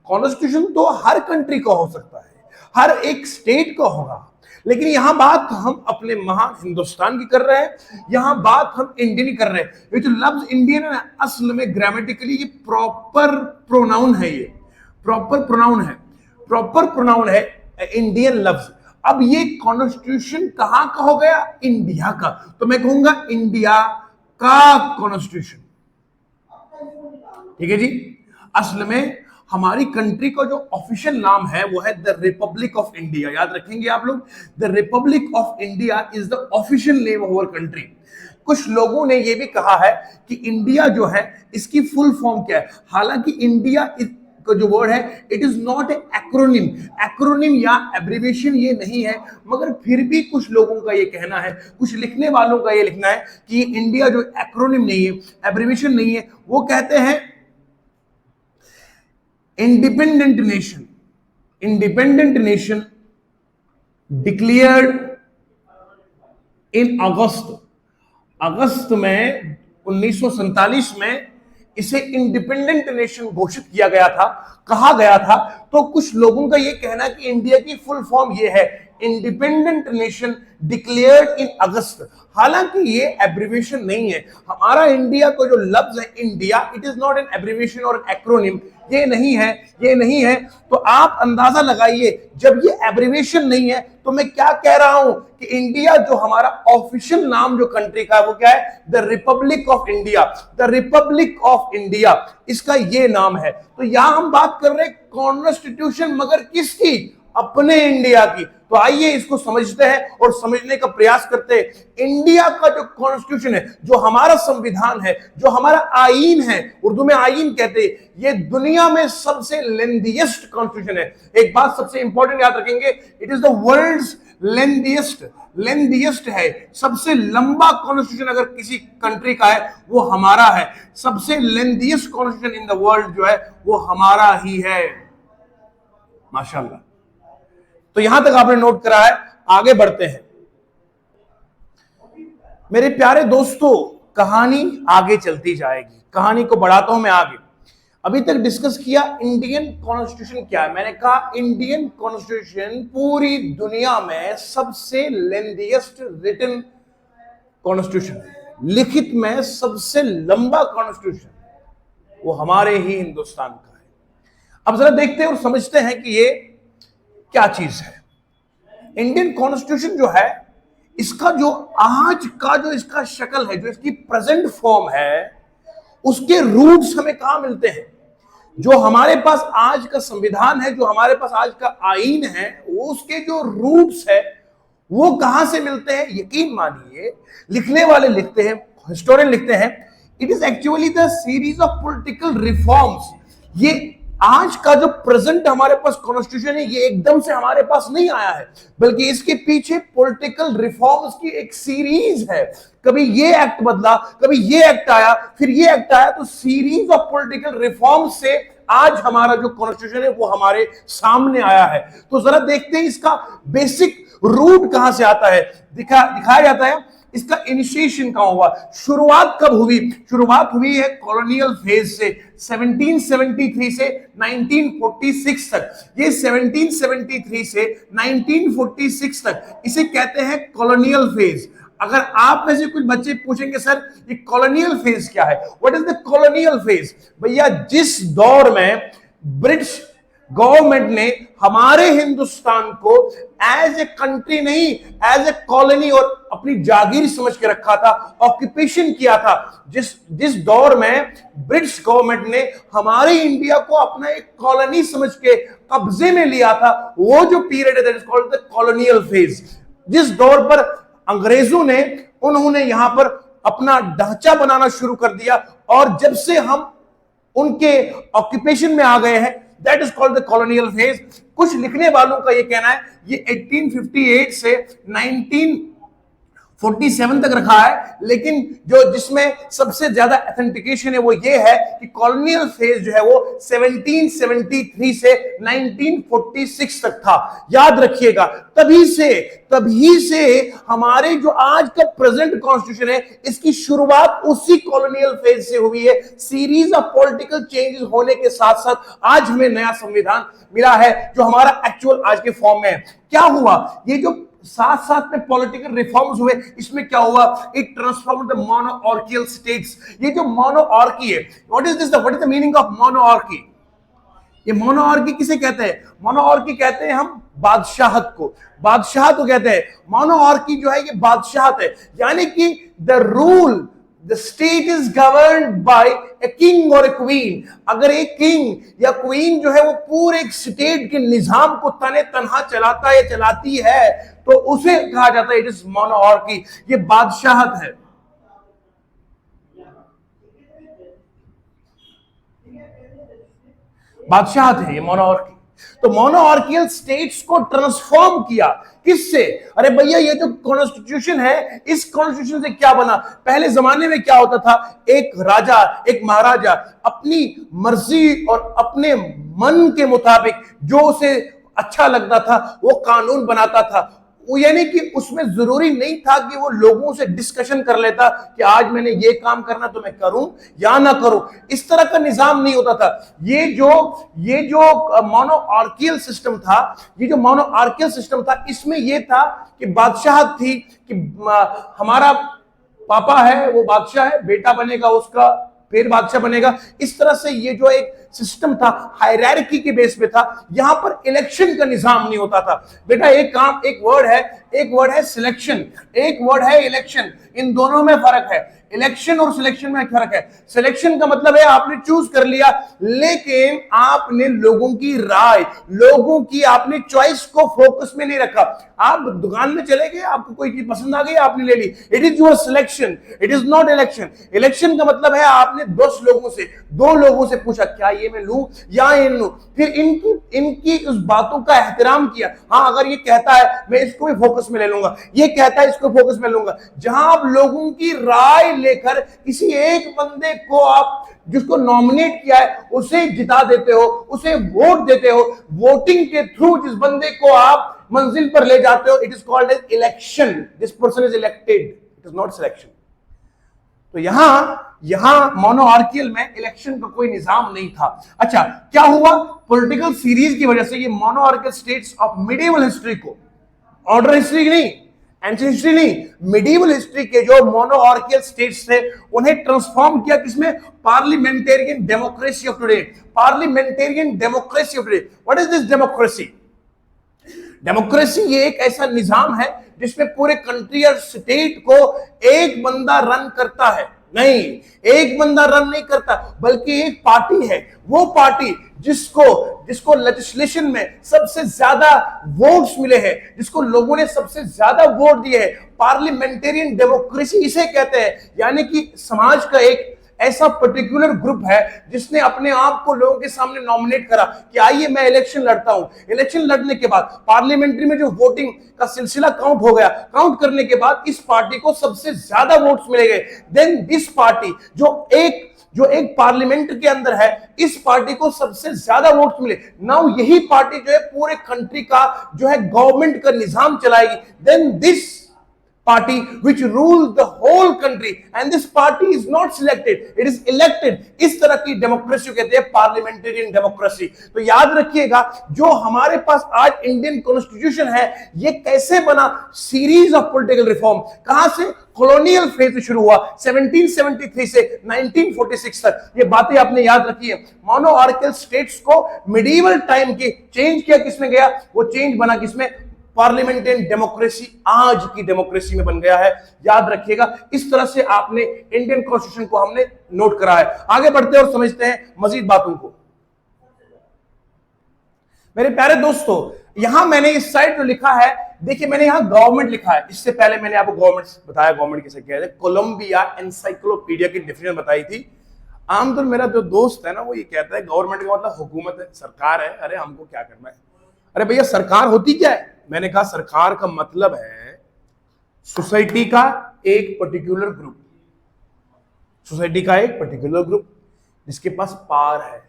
A: कॉन्स्टिट्यूशन तो हर कंट्री का हो सकता है, हर एक स्टेट का होगा, लेकिन यहां बात हम अपने महान हिंदुस्तान की कर रहे हैं, यहां बात हम इंडियन की कर रहे हैं। ये जो लफ्ज इंडियन है असल में ग्रामेटिकली ये प्रॉपर प्रोनाउन है, ये प्रॉपर प्रोनाउन है इंडियन लफ्ज। अब ये कॉन्स्टिट्यूशन कहां का हो गया? इंडिया का। तो मैं कहूंगा इंडिया का कॉन्स्टिट्यूशन, ठीक है जी। असल में हमारी कंट्री का जो ऑफिशियल नाम है वो है द रिपब्लिक ऑफ इंडिया। याद रखेंगे आप लोग, the Republic of India is the official name of our country. कुछ लोगों ने ये भी कहा है कि इंडिया जो है इसकी फुल फॉर्म क्या है, हालांकि इंडिया का जो वर्ड है इट इज नॉट एक्रोनिम या एब्रिविएशन ये नहीं है, मगर फिर भी कुछ लोगों का ये कहना है, कुछ लिखने वालों का ये लिखना है कि इंडिया जो एक्रोनिम नहीं है, एब्रिविएशन नहीं है, वो कहते हैं independent nation. Independent nation declared in August में 1947 में इसे इंडिपेंडेंट नेशन घोषित किया गया था, कहा गया था। तो कुछ लोगों का यह कहना है कि इंडिया की फुल फॉर्म यह है, इंडिपेंडेंट नेशन डिक्लेयर्ड इन अगस्त। हालांकि ये एब्रिविएशन नहीं है। हमारा इंडिया को जो लफ्ज है India, it is not an abbreviation और एक्रोनिम, ये नहीं है, ये नहीं है। तो आप अंदाजा लगाइए, जब ये एब्रिविएशन नहीं है तो मैं क्या कह रहा हूं कि इंडिया जो हमारा ऑफिशियल नाम जो कंट्री का है वो क्या है, the Republic of India. The Republic of India इसका ये नाम है। तो यहां हम बात कर रहे हैं कॉन्स्टिट्यूशन, मगर किसकी? अपने इंडिया की। तो आइए इसको समझते हैं और समझने का प्रयास करते हैं। इंडिया का जो कॉन्स्टिट्यूशन है, जो हमारा संविधान है, जो हमारा आईन है, उर्दू में आईन कहते हैं, ये दुनिया में सबसे लेंथीएस्ट कॉन्स्टिट्यूशन है। एक बात सबसे इंपॉर्टेंट याद रखेंगे, it is the world's lengthiest है। सबसे लंबा कॉन्स्टिट्यूशन अगर किसी कंट्री का है वो हमारा है। सबसे lengthiest constitution in the world जो है वो हमारा ही है। माशाअल्लाह। तो यहां तक आपने नोट करा है, आगे बढ़ते हैं। मेरे प्यारे दोस्तों, कहानी आगे चलती जाएगी, कहानी को बढ़ाता हूं मैं आगे। अभी तक डिस्कस किया इंडियन कॉन्स्टिट्यूशन क्या है। मैंने कहा इंडियन कॉन्स्टिट्यूशन पूरी दुनिया में सबसे लेंथीएस्ट रिटन कॉन्स्टिट्यूशन, लिखित में सबसे लंबा कॉन्स्टिट्यूशन वो हमारे ही हिंदुस्तान का है। अब जरा देखते हैं और समझते हैं कि ये क्या चीज है। इंडियन कॉन्स्टिट्यूशन जो है, इसका जो आज का जो इसका शक्ल है, जो इसकी प्रेजेंट फॉर्म है, उसके रूट्स हमें कहां मिलते हैं? जो हमारे पास आज का संविधान है, जो हमारे पास आज का आईन है, वो उसके जो रूट्स है वो कहां से मिलते हैं? यकीन मानिए, लिखने वाले लिखते हैं, हिस्टोरियन लिखते हैं, it is actually the series of political reforms. ये आज का जो प्रेजेंट हमारे पास कॉन्स्टिट्यूशन है, ये एकदम से हमारे पास नहीं आया है, बल्कि इसके पीछे पॉलिटिकल रिफॉर्म्स की एक सीरीज है। कभी ये एक्ट बदला, कभी ये एक्ट आया, फिर ये एक्ट आया। तो सीरीज ऑफ पॉलिटिकल रिफॉर्म्स से आज हमारा जो कॉन्स्टिट्यूशन है वो हमारे सामने आया है। तो जरा देखते हैं इसका बेसिक रूट कहां से आता है। दिखाया जाता है इसका इनिशिएशन कहां हुआ, शुरुआत कब हुई। शुरुआत हुई है कॉलोनियल फेज से, 1773 से 1946 तक। ये 1773 से 1946 तक इसे कहते हैं कॉलोनियल फेज। अगर आप में से कुछ बच्चे पूछेंगे सर ये कॉलोनियल फेज क्या है, what is the colonial phase? भैया, जिस दौर में ब्रिटिश गवर्नमेंट ने हमारे हिंदुस्तान को एज ए कंट्री नहीं, एज ए कॉलोनी और अपनी जागीर समझ के रखा था, ऑक्यूपेशन किया था, जिस दौर में ब्रिटिश गवर्नमेंट ने हमारे इंडिया को अपना एक कॉलोनी समझ के कब्जे में लिया था, वो जो पीरियड है that is called the colonial phase. जिस दौर पर अंग्रेजों ने, उन्होंने यहां पर अपना ढांचा बनाना शुरू कर दिया, और जब से हम उनके ऑक्यूपेशन में आ गए हैं, that is called the colonial phase. कुछ लिखने वालों का यह कहना है ये 1858 से 1947 तक रखा है, लेकिन जिसमें सबसे ज्यादा ऑथेंटिकेशन है वो ये है कि कॉलोनियल फेज जो है वो 1773 से 1946 तक था। याद रखिएगा, तभी से हमारे जो आज का प्रेजेंट कॉन्स्टिट्यूशन है, इसकी शुरुआत उसी कॉलोनियल फेज से हुई है। सीरीज ऑफ पॉलिटिकल चेंजेस होने के साथ साथ आज हमें नया संविधान मिला है जो हमारा एक्चुअल आज के फॉर्म में है। क्या हुआ, ये जो साथ साथ में पॉलिटिकल रिफॉर्म्स हुए, इसमें क्या हुआ, it transform the monarchial states. ये जो मोनोआर्की है, what is the meaning of monarchy? ये मोनोआर्की किसे कहते हैं? मोनोआर्की कहते हैं हम बादशाहत को, बादशाहत को कहते हैं। मोनोआर्की जो है ये बादशाहत है, यानी कि the rule, the state is governed bye a king और ए क्वीन। अगर एक किंग या क्वीन जो है वो पूरे एक स्टेट के निजाम को तने तनहा चलाता है, चलाती है, तो उसे कहा जाता है इट इज मोनोआर्की। ये बादशाहत है। बादशाहत है ये मोनोआर्की। तो मोनोआर्कियल स्टेट्स को ट्रांसफॉर्म किया किससे? अरे भैया, ये जो कॉन्स्टिट्यूशन है, इस कॉन्स्टिट्यूशन से क्या बना? पहले जमाने में क्या होता था, एक राजा, एक महाराजा अपनी मर्जी और अपने मन के मुताबिक जो उसे अच्छा लगता था वो कानून बनाता था। वो यानी कि उसमें जरूरी नहीं था कि वो लोगों से डिस्कशन कर लेता कि आज मैंने ये काम करना तो मैं करूं या ना करूं। इस तरह का निजाम नहीं होता था। ये जो मोनोआर्कियल सिस्टम था, ये जो मोनोआर्कियल सिस्टम था, इसमें ये था कि बादशाह थी कि हमारा पापा है वो बादशाह है, बेटा बनेगा उसका फिर बादशाह बनेगा। इस तरह से ये जो एक सिस्टम था हायरार्की के बेस पे था। यहां पर इलेक्शन का निजाम नहीं होता था। बेटा एक वर्ड है सिलेक्शन, एक वर्ड है इलेक्शन। इन दोनों में फर्क है। इलेक्शन और सिलेक्शन में फर्क है। सिलेक्शन का मतलब है आपने चूज कर लिया, लेकिन आपने लोगों की राय, लोगों की आपने चॉइस को फोकस में नहीं रखा। आप दुकान में चले गए, आपको कोई चीज पसंद आ गई, आपने ले ली। It is your selection, it is not election. Election का मतलब है आपने 2 लोगों से पूछा क्या ये मैं लूं या ये लूं, फिर इनकी उस बातों का एहतराम किया। हाँ, अगर ये कहता है मैं इसको भी फोकस में ले लूंगा, ये कहता है इसको फोकस में लूंगा। जहां आप लोगों की राय लेकर किसी एक बंदे को आप जिसको नॉमिनेट किया है उसे जिता देते हो, उसे वोट देते हो, वोटिंग के थ्रू जिस बंदे को आप मंजिल पर ले जाते हो, it is called as election. This person is elected, it is not selection. तो यहां मोनोआर्कियल में इलेक्शन का कोई निजाम नहीं था। अच्छा, क्या हुआ? पॉलिटिकल सीरीज की वजह से ये मोनोआर्कियल स्टेट्स ऑफ मिडिवल हिस्ट्री को, ऑर्डर हिस्ट्री नहीं, एंशिएंट हिस्ट्री नहीं, मिडिवल हिस्ट्री के जो मोनोआर्कियल स्टेट्स थे उन्हें ट्रांसफॉर्म किया किसमें? Parliamentarian democracy of today. Parliamentarian democracy of today. What is this democracy? Democracy ये एक ऐसा निजाम है जिसमें पूरे कंट्री और स्टेट को एक बंदा रन करता है। नहीं, एक बंदा रन नहीं करता, बल्कि एक पार्टी है। वो पार्टी जिसको लेजिस्लेशन में सबसे ज्यादा वोट्स मिले हैं, जिसको लोगों ने सबसे ज्यादा वोट दिए हैं, पार्लियामेंटेरियन डेमोक्रेसी इसे कहते हैं। यानी कि समाज का एक ऐसा पर्टिकुलर ग्रुप है जिसने अपने आप को लोगों के सामने नॉमिनेट करा कि आइए मैं इलेक्शन लड़ता हूं। इलेक्शन लड़ने के बाद पार्लियामेंट्री में जो वोटिंग का सिलसिला काउंट हो गया, काउंट करने के बाद इस पार्टी को सबसे ज्यादा वोट्स मिले गए। देन दिस पार्टी जो एक पार्लियामेंट के अंदर है, इस पार्टी को सबसे ज्यादा वोट्स मिले। नाउ यही पार्टी जो है पूरे कंट्री का जो है गवर्नमेंट का निजाम चलाएगी। Then this party which rules the whole country, and this party is not selected, it is elected। इस तरह की डेमोक्रेसी कहते हैं पार्लियामेंटेरियन डेमोक्रेसी। तो याद रखिएगा, जो हमारे पास आज इंडियन कॉन्स्टिट्यूशन है ये कैसे बना? Series of political reform. कहां से? कॉलोनियल फेज से शुरू हुआ, 1773 से 1946 तक। ये बातें आपने याद रखी है। मोनोआर्कियल स्टेट्स को मिडिवल टाइम की चेंज किया किसने गया? वो चेंज बना किसमें? पार्लियामेंटेरियन डेमोक्रेसी आज की डेमोक्रेसी में बन गया है। याद रखिएगा, इस तरह से आपने इंडियन कॉन्स्टिट्यूशन को हमने नोट करा है। आगे बढ़ते हैं और समझते हैं मजीद बातों को। मेरे प्यारे दोस्तों, यहां मैंने इस साइड जो लिखा है, देखिए मैंने यहां गवर्नमेंट लिखा है। इससे पहले मैंने आपको गवर्नमेंट बताया, गवर्नमेंट किसे कहते हैं। कोलंबिया एनसाइक्लोपीडिया की डेफिनेशन बताई थी। आमतौर मेरा जो दोस्त है ना, वो ये कहता है गवर्नमेंट का मतलब हुकूमत है, सरकार है। अरे हमको क्या करना है? अरे भैया, सरकार होती क्या है? मैंने कहा सरकार का मतलब है सोसाइटी का एक पर्टिकुलर ग्रुप, सोसाइटी का एक पर्टिकुलर ग्रुप जिसके पास पावर है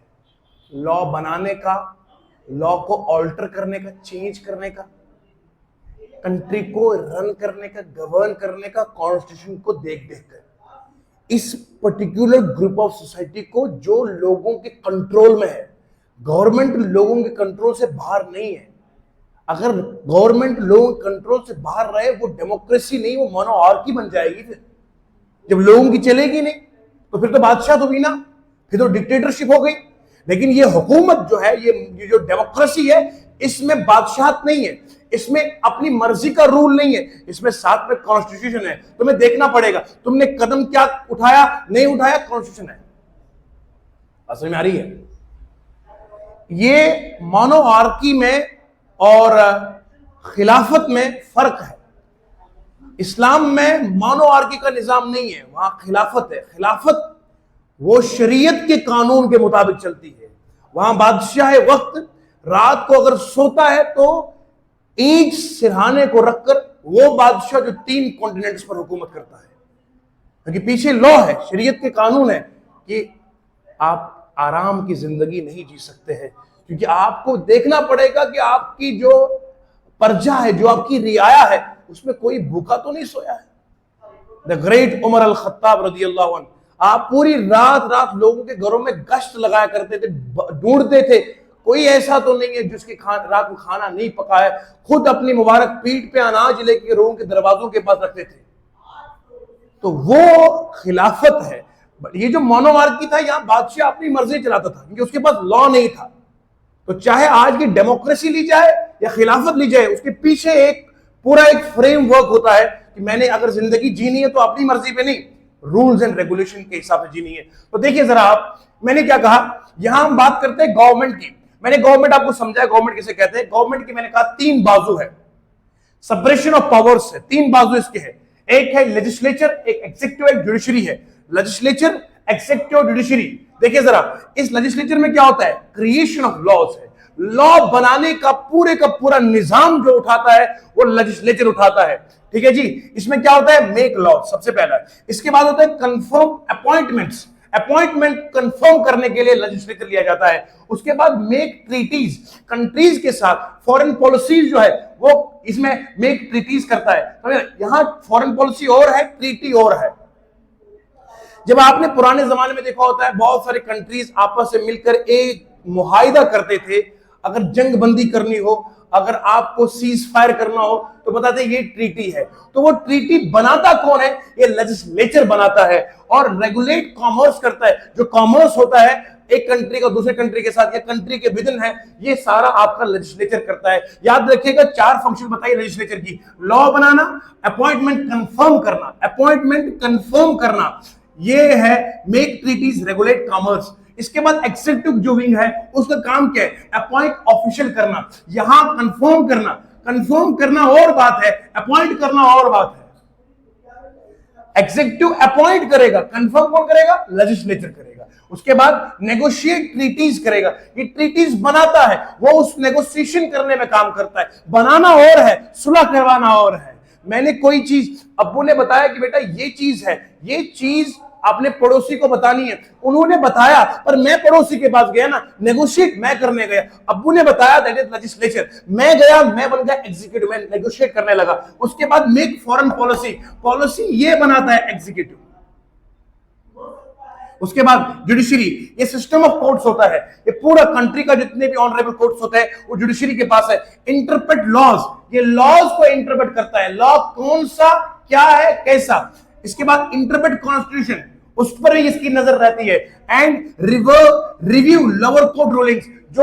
A: लॉ बनाने का, लॉ को ऑल्टर करने का, चेंज करने का, कंट्री को रन करने का, गवर्न करने का, कॉन्स्टिट्यूशन को देख देख कर। इस पर्टिकुलर ग्रुप ऑफ सोसाइटी को जो लोगों के कंट्रोल में है। गवर्नमेंट लोगों के कंट्रोल से बाहर नहीं है। अगर गवर्नमेंट लोगों के कंट्रोल से बाहर रहे, वो डेमोक्रेसी नहीं, वो मोनोआर्की बन जाएगी। फिर जब लोगों की चलेगी नहीं तो फिर तो बादशाह तो भी ना, फिर तो डिक्टेटरशिप हो गई। लेकिन ये हुकूमत जो है, ये जो डेमोक्रेसी है, इसमें बादशाहत नहीं है, इसमें अपनी मर्जी का रूल नहीं है, इसमें साथ में कॉन्स्टिट्यूशन है। तुम्हें देखना पड़ेगा तुमने कदम क्या उठाया, नहीं उठाया, कॉन्स्टिट्यूशन है। समझ में आ रही है? ये मोनोआर्की में और खिलाफत में फर्क है। इस्लाम में मोनोआर्की का निजाम नहीं है, वहां खिलाफत है। खिलाफत वो शरीयत के कानून के मुताबिक चलती है। वहां बादशाह वक्त रात को अगर सोता है तो ईंट सिरहाने को रखकर वो बादशाह जो 3 कॉन्टिनेंट्स पर हुकूमत करता है, क्योंकि पीछे लॉ है, शरीयत के कानून है कि आप आराम की जिंदगी नहीं जी सकते हैं। क्योंकि आपको देखना पड़ेगा कि आपकी जो प्रजा है, जो आपकी रियाया है, उसमें कोई भूखा तो नहीं सोया है। The great Umar al Khattab रज़ी अल्लाह अन्हु, आप पूरी रात रात लोगों के घरों में गश्त लगाया करते थे, ढूंढते थे कोई ऐसा तो नहीं है जिसकी रात को खाना नहीं पका है। खुद अपनी मुबारक पीठ पे अनाज लेके लोगों के दरवाजों के पास रखते थे। तो वो खिलाफत है। ये जो मोनोमार्की था, यहां बादशाह अपनी मर्जी चलाता था क्योंकि उसके पास लॉ नहीं था। तो चाहे आज की डेमोक्रेसी ली जाए या खिलाफत ली जाए, उसके पीछे एक पूरा एक फ्रेमवर्क होता है कि मैंने अगर जिंदगी जीनी है तो अपनी मर्जी पे नहीं, रूल्स एंड रेगुलेशन के हिसाब से जीनी है। तो देखिए जरा आप, मैंने क्या कहा, यहां हम बात करते हैं गवर्नमेंट की। मैंने गवर्नमेंट आपको समझाया गवर्नमेंट किसे कहते हैं। गवर्नमेंट की मैंने कहा तीन बाजू है, सेपरेशन ऑफ पावर्स है, तीन बाजू इसके है। एक है लेजिस्लेचर, एक एक्सेक्यूटिव, एक जुडिशरी है। Legislature, executive, judiciary. देखिए जरा, इस लेजिस्लेचर में क्या होता है, क्रिएशन ऑफ लॉज है। लॉ बनाने का पूरा निजाम जो उठाता है वो लेजिस्लेचर उठाता है। ठीक है जी। इसमें क्या होता है, मेक लॉ सबसे पहला। इसके बाद होता है कंफर्म अपॉइंटमेंट्स, अपॉइंटमेंट कंफर्म करने के लिए लेजिस्लेचर लिया जाता है। उसके बाद मेक ट्रीटीज, कंट्रीज के साथ फॉरेन पॉलिसीज जो है वो इसमें मेक ट्रीटीज करता है। तो यहां फॉरेन पॉलिसी और है, ट्रीटी और है। जब आपने पुराने जमाने में देखा होता है, बहुत सारे कंट्रीज आपस में मिलकर एक मुआहिदा करते थे। अगर जंग बंदी करनी हो, अगर आपको सीज फायर करना हो, तो बताते ये ट्रीटी है। तो वो ट्रीटी बनाता कौन है, ये लेजिस्लेचर बनाता है और रेगुलेट कॉमर्स करता है। जो कॉमर्स होता है एक कंट्री का दूसरे कंट्री के साथ या कंट्री के विदिन है, ये सारा आपका लेजिस्लेचर करता है। याद रखिएगा, चार फंक्शन बताइए लेजिस्लेचर की, लॉ बनाना, अपॉइंटमेंट कंफर्म करना, अपॉइंटमेंट कंफर्म करना, ये है मेक ट्रीटीज, रेगुलेट कॉमर्स। इसके बाद एक्सेक्यूटिव जो विंग है उसका काम क्या है, अपॉइंट ऑफिशियल करना। यहां कंफर्म करना, कंफर्म करना और बात है, अपॉइंट करना और बात है। एग्जीक्यूटिव अपॉइंट करेगा, कंफर्म कौन करेगा, लेजिस्लेचर करेगा। उसके बाद नेगोशिएट ट्रीटीज करेगा, ये ट्रीटीज बनाता है, वो उस नेगोशिएशन करने में काम करता है। बनाना और है, सुलह करवाना और है। मैंने कोई चीज, अब्बू ने बताया कि बेटा ये चीज है, ये चीज आपने पड़ोसी को बतानी है, उन्होंने बताया, पर मैं पड़ोसी के पास गया ना, नेगोशिएट मैं करने गया। अब्बू ने बताया, दैट इज लेजिस्लेचर, मैं गया, मैं बन गया एग्जीक्यूटिव, मैं नेगोशिएट करने लगा। उसके बाद मेक फॉरेन पॉलिसी, पॉलिसी ये बनाता है एग्जीक्यूटिव। उसके बाद जुडिशरी, ये सिस्टम ऑफ कोर्ट्स होता है, ये पूरा कंट्री का जितने भी ऑनरेबल कोर्ट्स होते हैं वो जुडिशरी के पास है। इंटरप्रेट लॉज, ये लॉज को इंटरप्रेट करता है, लॉ कौन सा, क्या है, कैसा। इसके बाद इंटरप्रेट कॉन्स्टिट्यूशन, उस पर भी इसकी नजर रहती है। And review lower court rulings, जो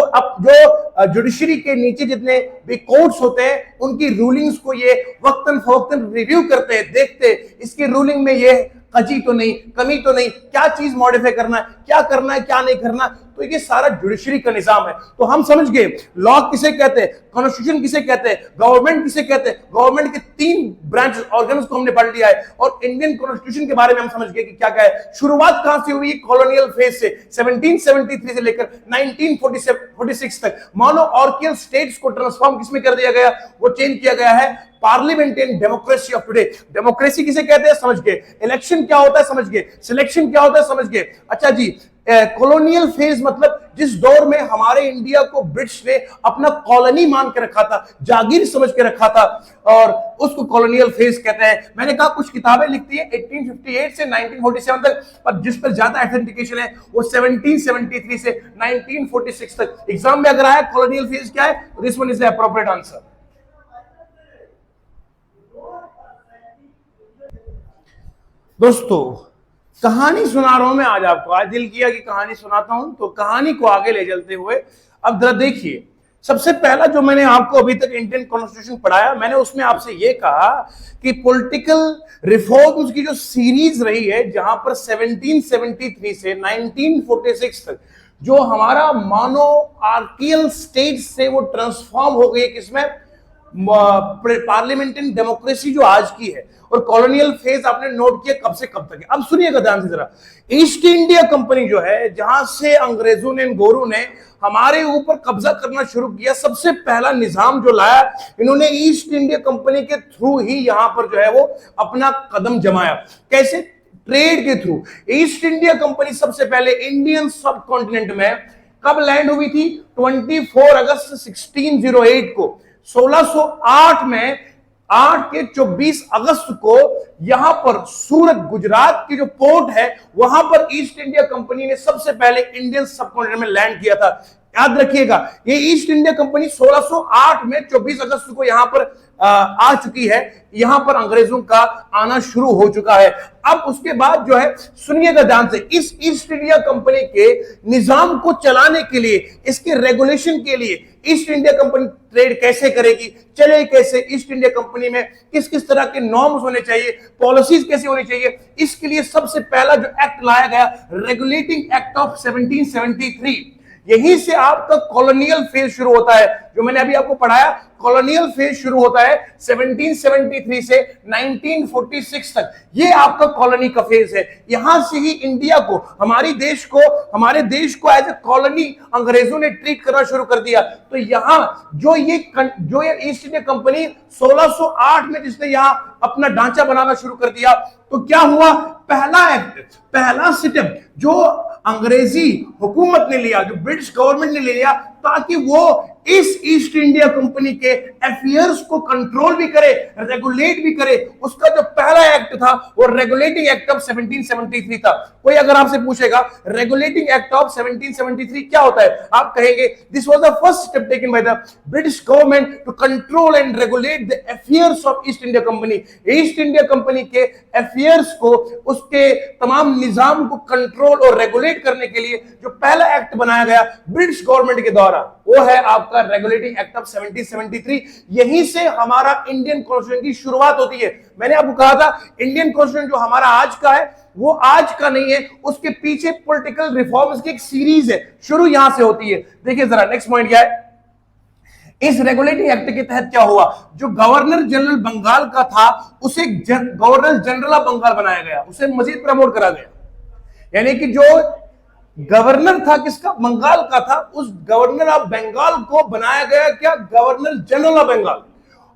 A: जुडिशरी के नीचे जितने भी कोर्ट्स होते हैं उनकी रूलिंग्स को ये वक्तन फवक्तन रिव्यू करते हैं, देखते हैं इसकी रूलिंग में ये कजी तो नहीं, कमी तो नहीं, क्या चीज मॉडिफाई करना है, क्या करना है, क्या नहीं करना। तो ये सारा जुडिशरी का निजाम है। तो हम समझ गए लॉ किसे कहते हैं, कॉन्स्टिट्यूशन किसे कहते हैं, गवर्नमेंट किसे कहते हैं। गवर्नमेंट के तीन ब्रांच ऑर्गन्स को हमने पढ़ लिया है और इंडियन कॉन्स्टिट्यूशन के बारे में हम समझ गए कि क्या क्या है। शुरुआत कहां से हुई, कॉलोनियल फेज से, 1773 से लेकर 1946 तक मोनोआर्कियल स्टेट्स को ट्रांसफॉर्म किसमें कर दिया गया, वो चेंज किया गया है parliamentarian democracy of today. Democracy किसे कहते हैं समझ गए, इलेक्शन क्या होता है समझ गए, सिलेक्शन क्या होता है समझ गए। अच्छा जी, कॉलोनियल फेज मतलब जिस दौर में हमारे इंडिया को ब्रिटिश ने अपना कॉलोनी मान के रखा था, जागीर समझ के रखा था, और उसको कॉलोनियल फेज कहते हैं। मैंने कहा कुछ किताबें लिखती है 1858 से 1947 तक, पर जिस पर ज्यादा ऑथेंटिकेशन है वो 1773 से 1946 तक। एग्जाम में अगर आया कॉलोनियल फेज क्या है, this one is the appropriate answer. दोस्तों कहानी सुना रहा हूं मैं आज आपको, आज दिल किया कि कहानी सुनाता हूं, तो कहानी को आगे ले चलते हुए अब जरा देखिए। सबसे पहला जो मैंने आपको अभी तक इंडियन कॉन्स्टिट्यूशन पढ़ाया, मैंने उसमें आपसे ये कहा कि पॉलिटिकल रिफॉर्म्स की जो सीरीज रही है, जहां पर 1773 से 1946 तक जो हमारा मोनोआर्कियल स्टेट से वो ट्रांसफॉर्म हो गई किसमें, पार्लियामेंटेरियन डेमोक्रेसी जो आज की है। और कॉलोनियल फेज आपने नोट किया कब से कब तक है। अब सुनिएगा ध्यान से जरा, ईस्ट इंडिया कंपनी जो है, जहां से अंग्रेजों ने, गोरों ने हमारे ऊपर कब्जा करना शुरू किया, सबसे पहला निजाम जो लाया इन्होंने ईस्ट इंडिया कंपनी के थ्रू ही यहां पर जो है वो अपना कदम जमाया। कैसे, ट्रेड के थ्रू। ईस्ट इंडिया कंपनी सबसे पहले इंडियन सब कॉन्टिनेंट में कब लैंड हुई थी? 24 अगस्त 1608 को। 1608 में 8 के 24 अगस्त को यहां पर सूरत, गुजरात की जो पोर्ट है, वहां पर ईस्ट इंडिया कंपनी ने सबसे पहले इंडियन सबकॉन्टिनेंट में लैंड किया था। याद रखिएगा, ये ईस्ट इंडिया कंपनी 1608 में 24 अगस्त को यहां पर आ चुकी है। यहां पर अंग्रेजों का आना शुरू हो चुका है। अब उसके बाद जो है, सुनिएगा ध्यान से, इस ईस्ट इंडिया कंपनी के निजाम को चलाने के लिए, इसके रेगुलेशन के लिए, ईस्ट इंडिया कंपनी ट्रेड कैसे करेगी, चले कैसे, ईस्ट इंडिया कंपनी में किस किस तरह के नॉर्म्स होने चाहिए, पॉलिसीज कैसे होनी चाहिए, इसके लिए सबसे पहला जो एक्ट लाया गया, रेगुलेटिंग एक्ट ऑफ 1773। यहीं से आपका कॉलोनियल फेज शुरू होता है। जो मैंने अभी आपको पढ़ाया, कॉलोनियल फेज शुरू होता है 1773 से 1946 तक। ये आपका कॉलोनी का फेज है। यहां से ही इंडिया को, हमारे देश को एज ए कॉलोनी अंग्रेजों ने ट्रीट करना शुरू कर दिया। तो यहां जो ये ईस्ट इंडिया कंपनी 1608 में जिसने यहां अपना ढांचा बनाना शुरू कर दिया, तो क्या हुआ? पहला एक्ट, पहला स्टेप जो अंग्रेजी हुकूमत ने लिया, जो ब्रिटिश गवर्नमेंट ने लिया, ताकि वो इस ईस्ट इंडिया कंपनी के अफेयर्स को कंट्रोल भी करे, रेगुलेट भी करे, उसका जो पहला एक्ट था वो रेगुलेटिंग एक्ट ऑफ 1773 था। कोई अगर आपसे पूछेगा रेगुलेटिंग एक्ट ऑफ 1773 क्या होता है, आप कहेंगे this was the first step taken by the British government to control and regulate the affairs of East India Company. East India Company के अफेयर्स को, उसके तमाम निजाम को कंट्रोल और रेगुलेट करने के लिए जो पहला एक्ट बनाया गया ब्रिटिश गवर्नमेंट के द्वारा, वो है आपका रेगुलेटिंग एक्ट ऑफ 1773। यहीं से हमारा इंडियन कॉन्स्टिट्यूशन की शुरुआत होती है। मैंने आपको कहा था इंडियन कॉन्स्टिट्यूशन जो हमारा आज का है वो आज का नहीं है, उसके पीछे पॉलिटिकल रिफॉर्म्स की एक सीरीज है, शुरू यहां से होती है। देखिए जरा नेक्स्ट पॉइंट क्या है। इस रेगुलेटिंग एक्ट के तहत क्या हुआ, जो गवर्नर जनरल बंगाल का था उसे गवर्नर जनरल ऑफ बंगाल बनाया गया, उसे मजीद प्रमोट करा गया। यानी कि जो गवर्नर था किसका, बंगाल का था, उस गवर्नर ऑफ बंगाल को बनाया गया क्या, गवर्नर जनरल ऑफ बंगाल।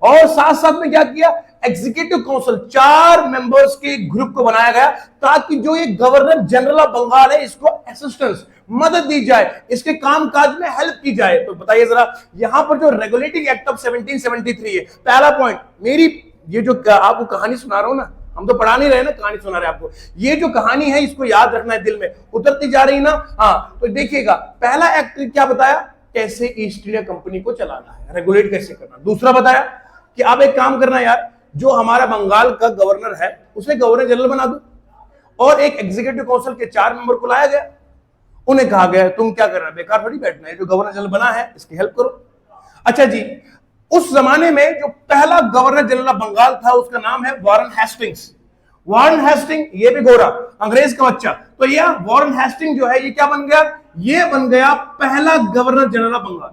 A: और साथ साथ में क्या किया, एग्जीक्यूटिव काउंसिल 4 मेंबर्स के ग्रुप को बनाया गया, ताकि जो ये गवर्नर जनरल ऑफ बंगाल है इसको असिस्टेंस, मदद दी जाए, इसके कामकाज में हेल्प की जाए। तो बताइए जरा, यहां पर जो रेगुलेटिंग एक्ट ऑफ 1773 है, पहला पॉइंट, मेरी ये जो आपको कहानी सुना रहा हूं ना, हम तो पढ़ा नहीं रहे ना, कहानी सुना रहे आपको, ये जो कहानी है इसको याद रखना है, दिल में उतरती जा रही ना। हाँ, तो देखिएगा पहला एक्ट क्या बताया, कैसे ईस्ट इंडिया कंपनी को चलाना है, रेगुलेट कैसे करना। दूसरा बताया कि आप एक काम करना यार, जो हमारा बंगाल का गवर्नर है उसे गवर्नर जनरल बना दो, और एक एग्जीक्यूटिव काउंसिल के 4 मेंबर को लाया गया। उन्हें कहा गया तुम क्या कर रहे हो, बेकार थोड़ी बैठना है, जो गवर्नर जनरल बना है इसकी हेल्प करो। अच्छा जी, उस जमाने में जो पहला गवर्नर जनरल ऑफ बंगाल था उसका नाम है वॉरेन हेस्टिंग्स। वॉरेन हेस्टिंग, ये भी गोरा, अंग्रेज का बच्चा, तो ये वॉरेन हेस्टिंग जो है ये क्या बन गया, ये बन गया पहला गवर्नर जनरल ऑफ बंगाल।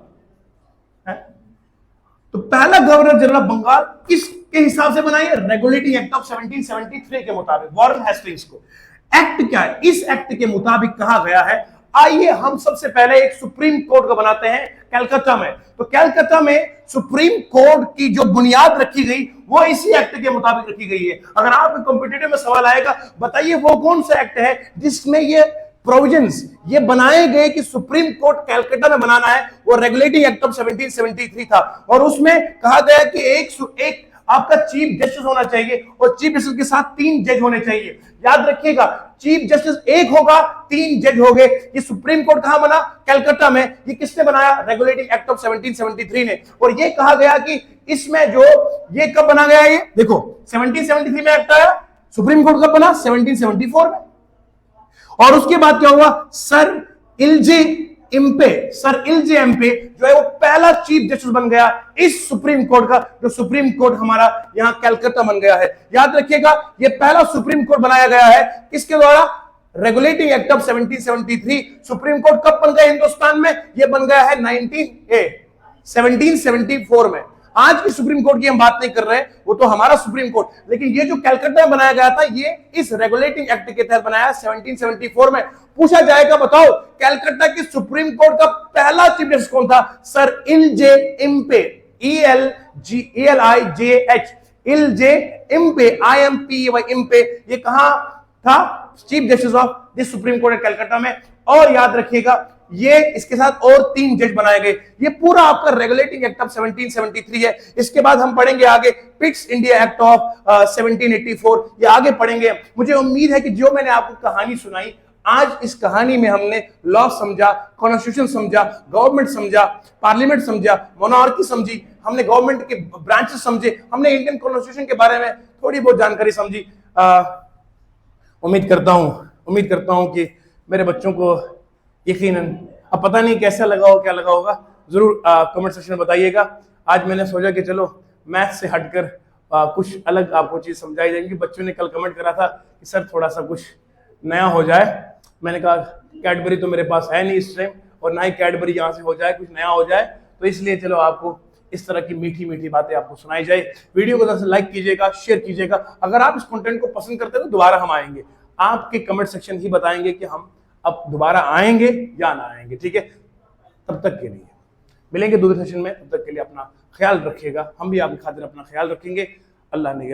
A: तो पहला गवर्नर जनरल ऑफ बंगाल किसके हिसाब से बनाई है, रेगुलेटिंग एक्ट ऑफ 1773 के मुताबिक, वॉरेन हेस्टिंग्स को। एक्ट क्या है, इस एक्ट के मुताबिक कहा गया है, आइए हम सबसे पहले एक सुप्रीम कोर्ट को बनाते हैं कलकत्ता में। तो कलकत्ता में सुप्रीम कोर्ट की जो बुनियाद रखी गई वो इसी एक्ट के मुताबिक रखी गई है। अगर आपके कॉम्पिटिटिव में सवाल आएगा, बताइए वो कौन सा एक्ट है जिसमें ये प्रोविजंस ये बनाए गए कि सुप्रीम कोर्ट कलकत्ता में बनाना है, वो रेगुलेटिंग एक्ट ऑफ 1773 था। और उसमें कहा गया कि एक आपका चीफ जस्टिस होना चाहिए, और चीफ जस्टिस के साथ 3 जज होने चाहिए। याद रखिएगा, चीफ जस्टिस एक होगा, 3 जज होंगे। ये सुप्रीम कोर्ट कहां बना, कलकत्ता में। ये किसने बनाया, रेगुलेटिंग एक्ट ऑफ 1773 ने। और ये कहा गया कि इसमें जो ये कब बना गया, ये देखो 1773 में एक्ट आया, सुप्रीम कोर्ट कब बना, 1774 में। और उसके बाद क्या हुआ, सर इल्जे एम्पे जो है वो पहला चीफ जस्टिस बन गया इस सुप्रीम कोर्ट का, जो सुप्रीम कोर्ट हमारा यहां कलकत्ता बन गया है। याद रखिएगा, ये पहला सुप्रीम कोर्ट बनाया गया है किसके द्वारा, regulating act of 1773। Supreme court कब बन गया हिंदुस्तान में, ये बन गया है 1774 में। आज की सुप्रीम कोर्ट की हम बात नहीं कर रहे हैं, वो तो हमारा सुप्रीम कोर्ट, लेकिन ये जो कलकत्ता में बनाया गया था ये इस रेगुलेटिंग एक्ट के तहत बनाया 1774 में। पूछा जाएगा, बताओ कलकत्ता की सुप्रीम कोर्ट का पहला चीफ जस्टिस कौन था, sir Elijah Impey, ELIJH, Elijah Impey, IMPE Impey. ये कहां था, chief justice of this supreme court Calcutta में। और याद रखिएगा, ये इसके साथ और 3 जज बनाए गए। ये पूरा आपका रेगुलेटिंग एक्ट ऑफ 1773 है। इसके बाद हम पढ़ेंगे आगे पिट्स इंडिया एक्ट ऑफ 1784, ये आगे पढ़ेंगे। मुझे उम्मीद है कि जो मैंने आपको कहानी सुनाई, आज इस कहानी में हमने लॉ समझा, कॉन्स्टिट्यूशन समझा, गवर्नमेंट समझा, पार्लियामेंट समझा, मोनार्की समझी, हमने गवर्नमेंट के ब्रांचेस समझे, हमने इंडियन कॉन्स्टिट्यूशन के बारे में थोड़ी बहुत जानकारी समझी। उम्मीद करता हूं कि मेरे बच्चों को यकीनन, अब पता नहीं कैसा लगा हो, क्या लगा होगा, जरूर कमेंट सेक्शन में बताइएगा। आज मैंने सोचा कि चलो मैथ से हटकर कुछ अलग आपको चीज समझाई जाएगी। बच्चों ने कल कमेंट करा था कि सर थोड़ा सा कुछ नया हो जाए। मैंने कहा कैडबरी तो मेरे पास है नहीं इस टाइम, और ना ही कैडबरी यहाँ से हो जाए, कुछ नया हो जाए, तो इसलिए चलो आपको इस तरह की मीठी मीठी बातें आपको सुनाई जाए। वीडियो को जरा लाइक कीजिएगा, शेयर कीजिएगा। अगर आप इस कंटेंट को पसंद करते हैं तो दोबारा हम आएंगे। आपके कमेंट सेक्शन ही बताएंगे कि हम अब दोबारा आएंगे या ना आएंगे, ठीक है। तब तक के लिए मिलेंगे दूसरे सेशन में, तब तक के लिए अपना ख्याल रखिएगा। हम भी आपकी खातिर अपना ख्याल रखेंगे। अल्लाह ने